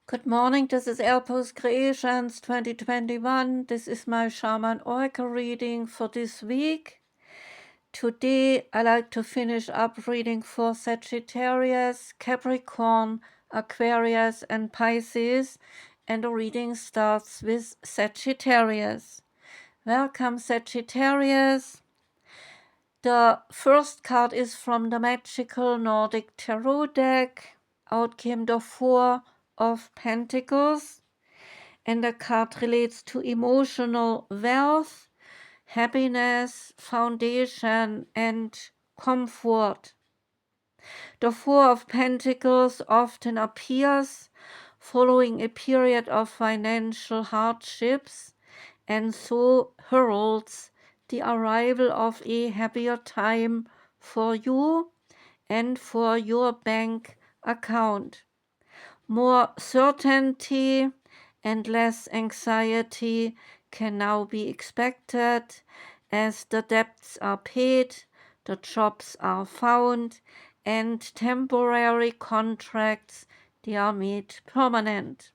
Good morning, this is Airpost Creations 2021. This is my Shaman Oracle reading for this week. Today I like to finish up reading for Sagittarius, Capricorn, Aquarius and Pisces, and the reading starts with Sagittarius. Welcome Sagittarius. The first card is from the magical Nordic tarot deck. Out came the Four of Pentacles, and the card relates to emotional wealth, happiness, foundation, and comfort. The Four of Pentacles often appears following a period of financial hardships and so heralds the arrival of a happier time for you and for your bank account. More certainty and less anxiety can now be expected as the debts are paid, the jobs are found, and temporary contracts they are made permanent.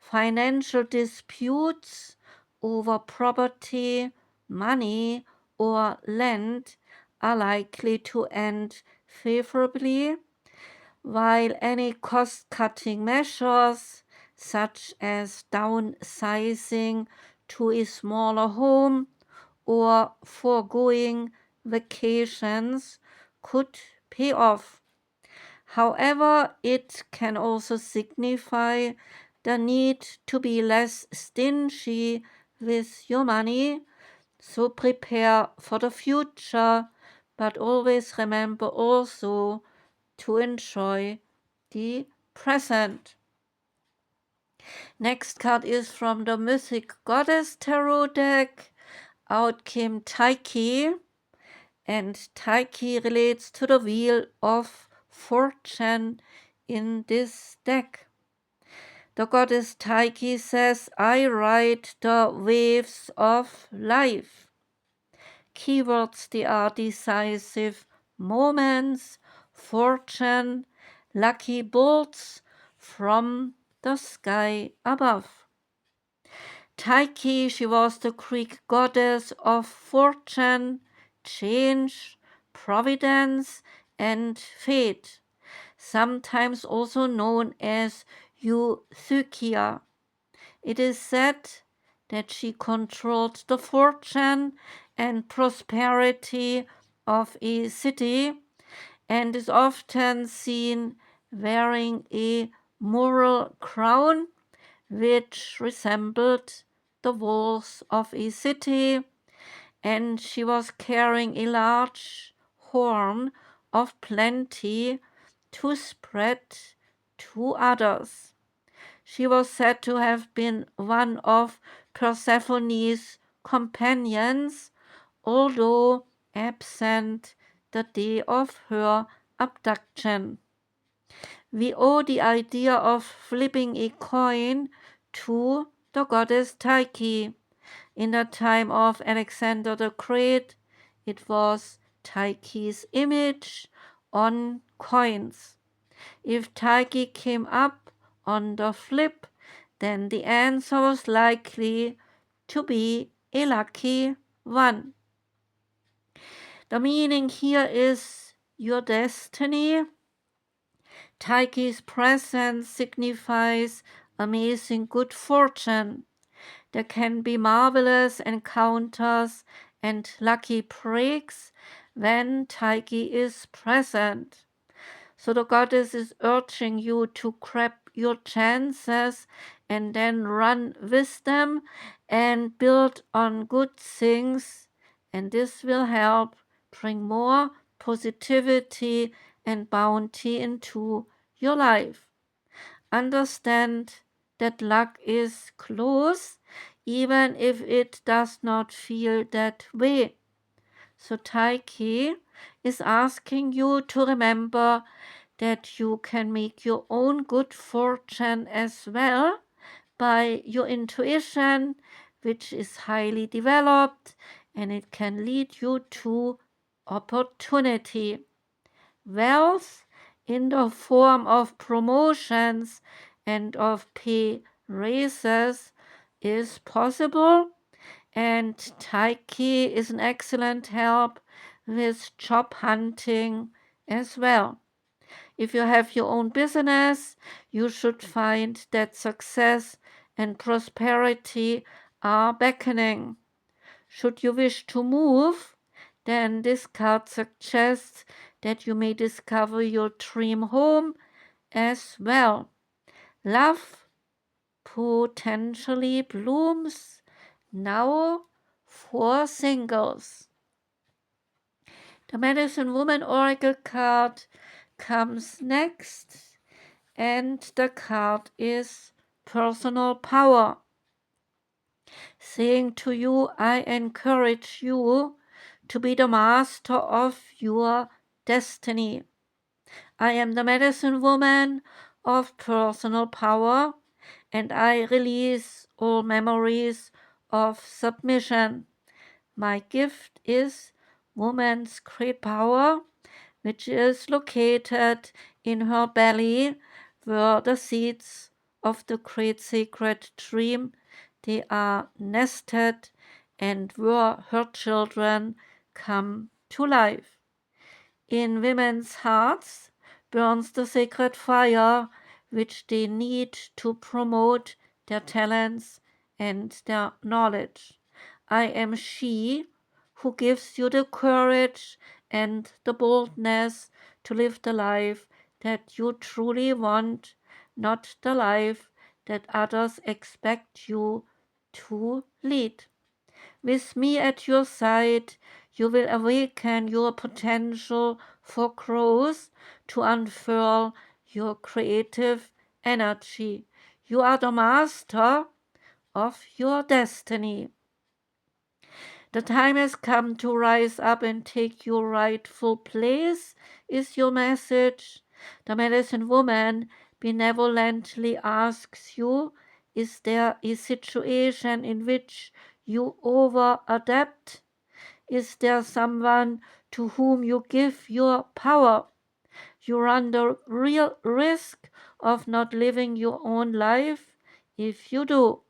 Financial disputes over property, money, or land are likely to end favorably, while any cost-cutting measures, such as downsizing to a smaller home or foregoing vacations, could pay off. However, it can also signify the need to be less stingy with your money, so prepare for the future, but always remember also to enjoy the present. Next card is from the Mythic Goddess Tarot deck. Out came Taiki, and Taiki relates to the Wheel of Fortune in this deck. The goddess Taiki says, I ride the waves of life. Keywords, they are decisive moments, fortune, lucky bolts from the sky above. Taiki, she was the Greek goddess of fortune, change, providence, and fate, sometimes also known as Euthymia. It is said that she controlled the fortune and prosperity of a city and is often seen wearing a mural crown which resembled the walls of a city, and she was carrying a large horn of plenty to spread to others. She was said to have been one of Persephone's companions, although absent the day of her abduction. We owe the idea of flipping a coin to the goddess Tyche. In the time of Alexander the Great, it was Tyche's image on coins. If Tyche came up on the flip, then the answer was likely to be a lucky one. The meaning here is your destiny. Tyche's presence signifies amazing good fortune. There can be marvelous encounters and lucky breaks when Tyche is present. So the goddess is urging you to grab your chances and then run with them and build on good things, and this will help bring more positivity and bounty into your life. Understand that luck is close, even if it does not feel that way. So Tyche is asking you to remember that you can make your own good fortune as well by your intuition, which is highly developed, and it can lead you to opportunity. Wealth in the form of promotions and of pay raises is possible, and Taiki is an excellent help with job hunting as well. If you have your own business, you should find that success and prosperity are beckoning. Should you wish to move, then this card suggests that you may discover your dream home as well. Love potentially blooms now for singles. The Medicine Woman Oracle card comes next, and the card is Personal Power. Saying to you, I encourage you to be the master of your destiny. I am the Medicine Woman of Personal Power, and I release all memories of submission. My gift is woman's great power, which is located in her belly, where the seeds of the great sacred dream they are nested, and where her children come to life. In women's hearts burns the sacred fire which they need to promote their talents and their knowledge. I am she who gives you the courage and the boldness to live the life that you truly want, not the life that others expect you to lead. With me at your side, you will awaken your potential for growth to unfurl your creative energy. You are the master of your destiny. The time has come to rise up and take your rightful place, is your message. The Medicine Woman benevolently asks you, is there a situation in which you over adapt? Is there someone to whom you give your power? You run the real risk of not living your own life. If you do,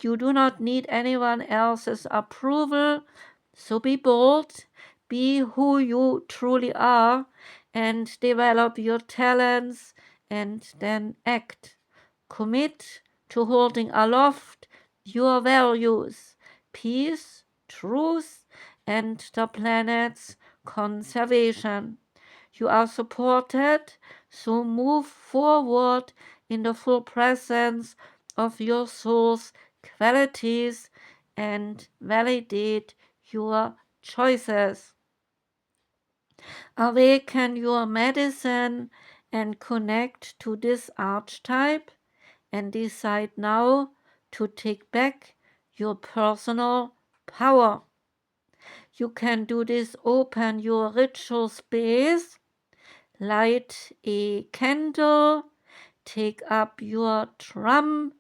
you do not need anyone else's approval. So be bold, be who you truly are, and develop your talents, and then act. Commit to holding aloft your values, peace, truth, and the planet's conservation. You are supported, so move forward in the full presence of your soul's qualities and validate your choices. Awaken your medicine and connect to this archetype, and decide now to take back your personal power. You can do this, open your ritual space, light a candle, take up your drum,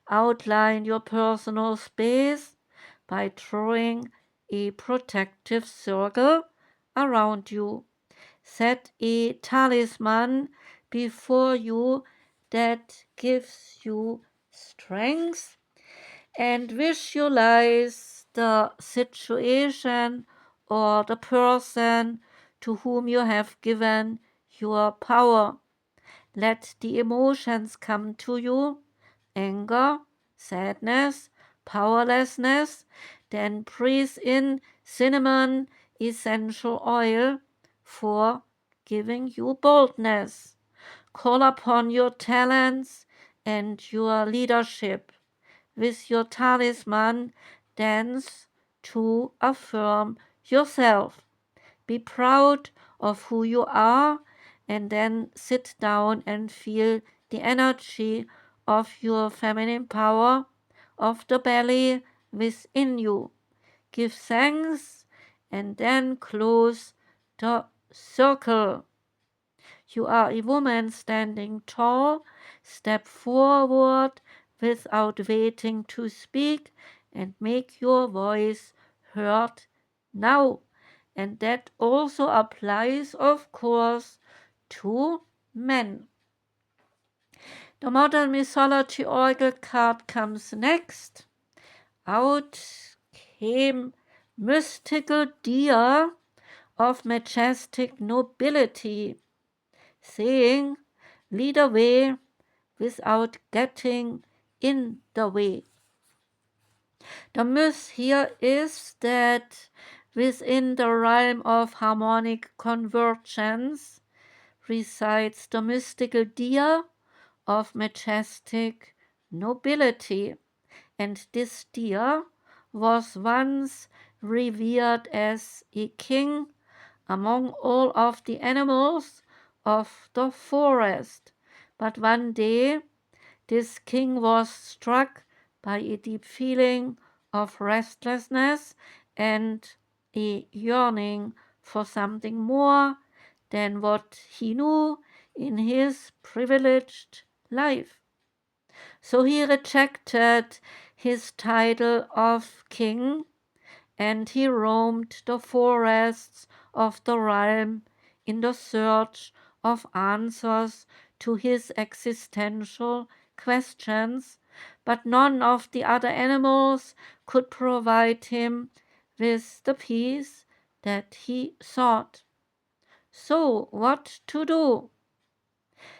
outline your personal space by drawing a protective circle around you. Set a talisman before you that gives you strength, and visualize the situation or the person to whom you have given your power. Let the emotions come to you: anger, sadness, powerlessness. Then breathe in cinnamon essential oil for giving you boldness. Call upon your talents and your leadership. With your talisman, dance to affirm yourself. Be proud of who you are, and then sit down and feel the energy of your feminine power of the belly within you. Give thanks and then close the circle. You are a woman standing tall. Step forward without waiting to speak and make your voice heard now. And that also applies, of course, to men. The modern mythology oracle card comes next. Out came mystical deer of majestic nobility, saying, lead the way without getting in the way. The myth here is that within the realm of harmonic convergence resides the mystical deer of majestic nobility, and this deer was once revered as a king among all of the animals of the forest. But one day this king was struck by a deep feeling of restlessness and a yearning for something more than what he knew in his privileged life. So he rejected his title of king, and he roamed the forests of the realm in the search of answers to his existential questions, but none of the other animals could provide him with the peace that he sought. So, what to do?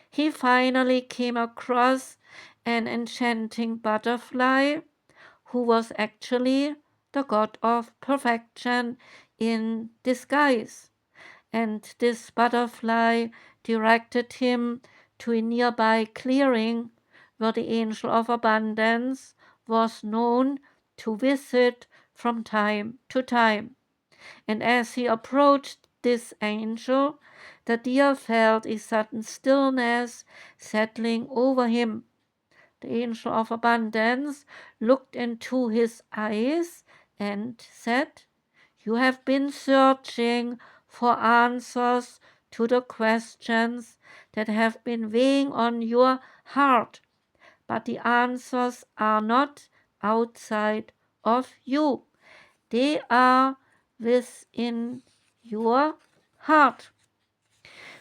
He finally came across an enchanting butterfly who was actually the god of perfection in disguise. And this butterfly directed him to a nearby clearing where the angel of abundance was known to visit from time to time. And as he approached this angel, the deer felt a sudden stillness settling over him. The angel of abundance looked into his eyes and said, you have been searching for answers to the questions that have been weighing on your heart, but the answers are not outside of you. They are within your heart.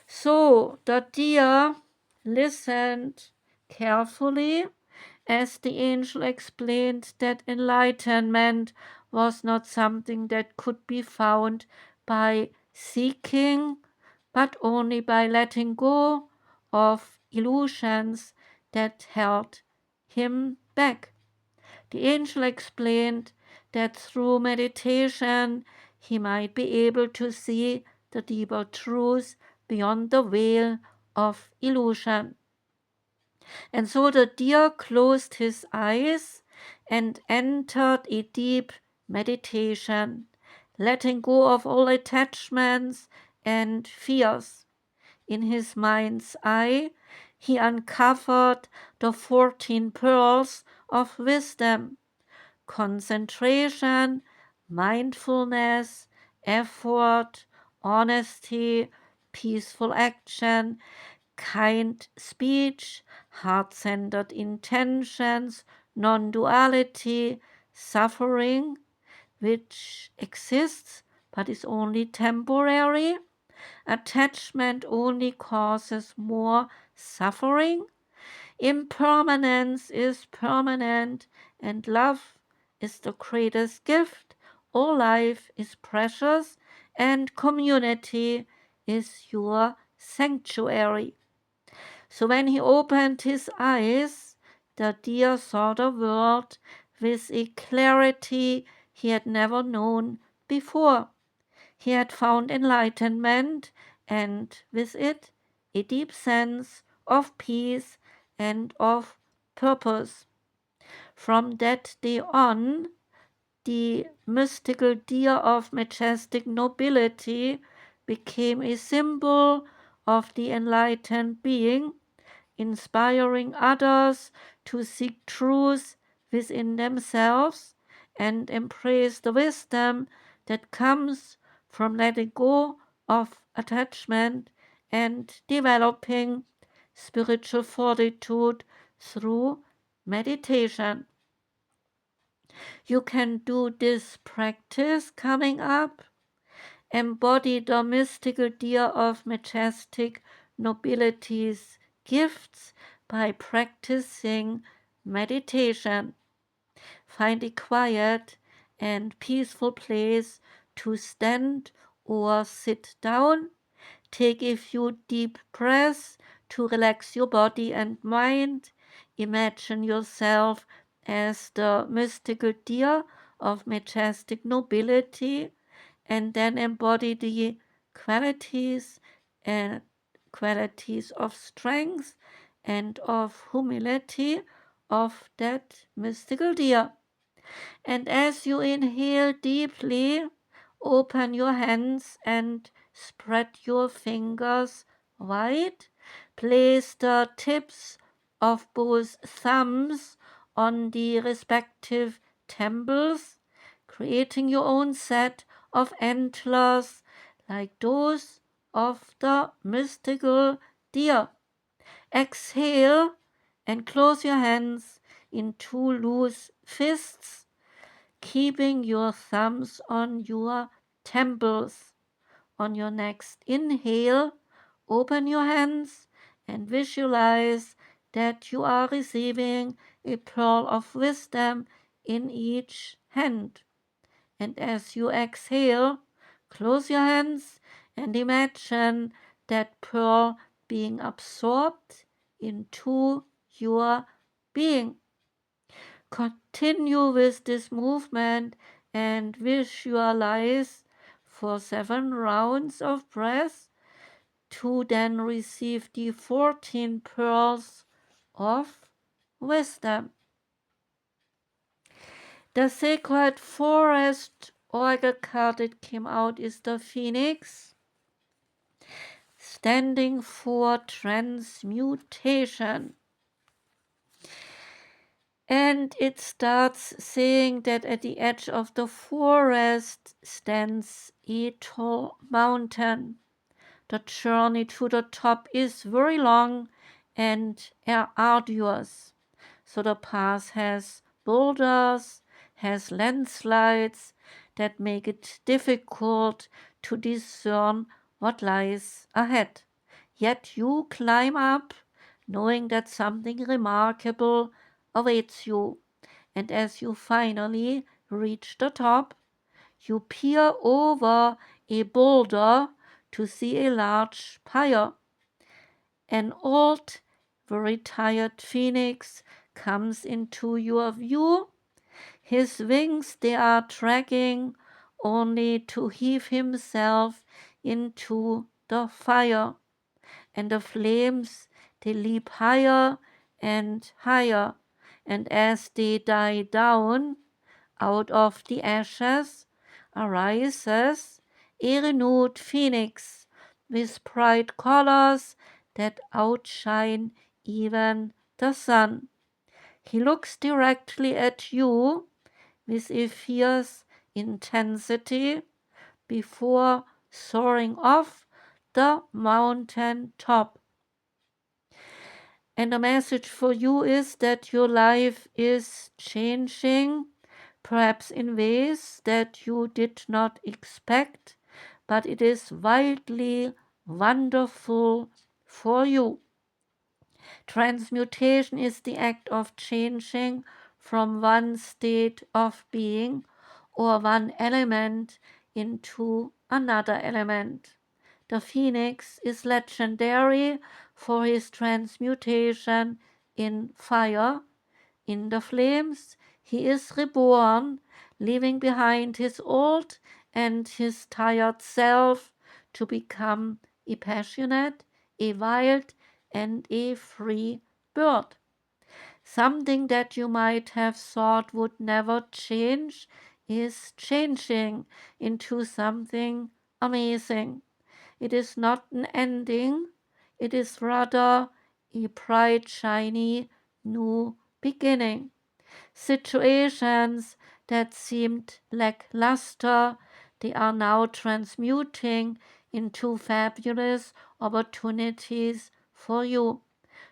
So the deer listened carefully as the angel explained that enlightenment was not something that could be found by seeking, but only by letting go of illusions that held him back. The angel explained that through meditation he might be able to see the deeper truth beyond the veil of illusion. And so the deer closed his eyes and entered a deep meditation, letting go of all attachments and fears. In his mind's eye, he uncovered the 14 pearls of wisdom: concentration, mindfulness, effort, honesty, peaceful action, kind speech, heart-centered intentions, non-duality, suffering, which exists but is only temporary. Attachment only causes more suffering. Impermanence is permanent, and love is the greatest gift. All life is precious, and community is your sanctuary. So when he opened his eyes, the deer saw the world with a clarity he had never known before. He had found enlightenment, and with it a deep sense of peace and of purpose. From that day on, the mystical deer of majestic nobility became a symbol of the enlightened being, inspiring others to seek truth within themselves and embrace the wisdom that comes from letting go of attachment and developing spiritual fortitude through meditation. You can do this practice coming up. Embody the mystical deer of majestic nobility's gifts by practicing meditation. Find a quiet and peaceful place to stand or sit down. Take a few deep breaths to relax your body and mind. Imagine yourself as the mystical deer of majestic nobility, and then embody the qualities and qualities of strength and of humility of that mystical deer. And as you inhale deeply, open your hands and spread your fingers wide. Place the tips of both thumbs on the respective temples, creating your own set of antlers like those of the mystical deer. Exhale and close your hands in two loose fists, keeping your thumbs on your temples. On your next inhale, open your hands and visualize that you are receiving a pearl of wisdom in each hand. And as you exhale, close your hands and imagine that pearl being absorbed into your being. Continue with this movement and visualize for 7 rounds of breath to then receive the 14 pearls of wisdom. The sacred forest oracle card that came out is the Phoenix, standing for transmutation. And it starts saying that at the edge of the forest stands a tall mountain. The journey to the top is very long and arduous. So the path has boulders, has landslides that make it difficult to discern what lies ahead. Yet you climb up knowing that something remarkable awaits you. And as you finally reach the top, you peer over a boulder to see a large pyre. An old, very tired phoenix comes into your view. His wings they are dragging only to heave himself into the fire, and the flames they leap higher and higher, and as they die down, out of the ashes arises a renewed phoenix with bright colors that outshine even the sun. He looks directly at you with a fierce intensity before soaring off the mountain top. And the message for you is that your life is changing, perhaps in ways that you did not expect, but it is wildly wonderful for you. Transmutation is the act of changing from one state of being or one element into another element. The phoenix is legendary for his transmutation in fire. In the flames, he is reborn, leaving behind his old and his tired self to become a passionate, a wild, and a free bird. Something that you might have thought would never change is changing into something amazing. It is not an ending, it is rather a bright, shiny new beginning. Situations that seemed lackluster, they are now transmuting into fabulous opportunities for you.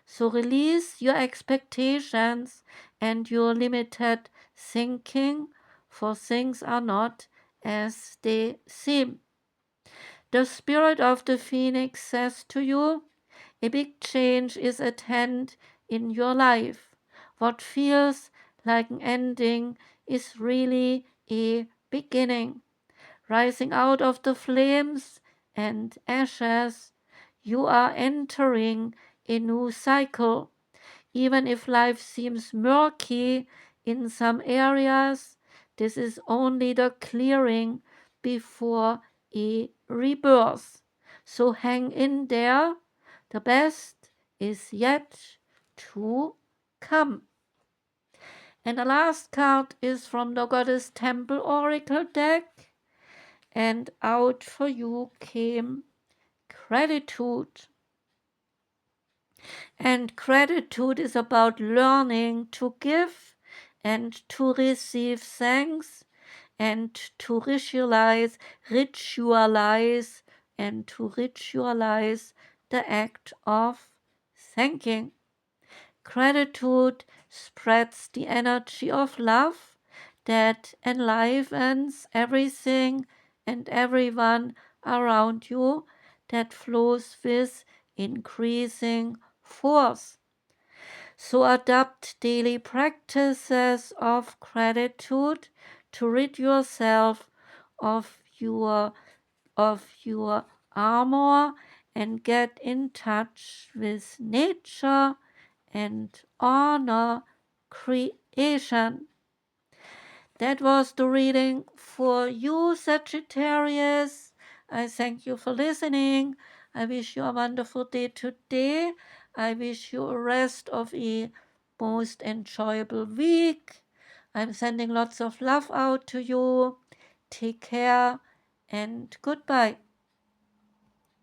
So release your expectations and your limited thinking, for things are not as they seem. The spirit of the phoenix says to you, a big change is at hand in your life. What feels like an ending is really a beginning. Rising out of the flames and ashes, you are entering a new cycle. Even if life seems murky in some areas, this is only the clearing before a rebirth. So hang in there. The best is yet to come. And the last card is from the Goddess Temple Oracle deck. And out for you came gratitude. And gratitude is about learning to give and to receive thanks and to ritualize the act of thanking. Gratitude spreads the energy of love that enlivens everything and everyone around you, that flows with increasing force. So adopt daily practices of gratitude to rid yourself of your armor and get in touch with nature and honor creation. That was the reading for you, Sagittarius. I thank you for listening. I wish you a wonderful day today. I wish you a rest of a most enjoyable week. I'm sending lots of love out to you. Take care and goodbye.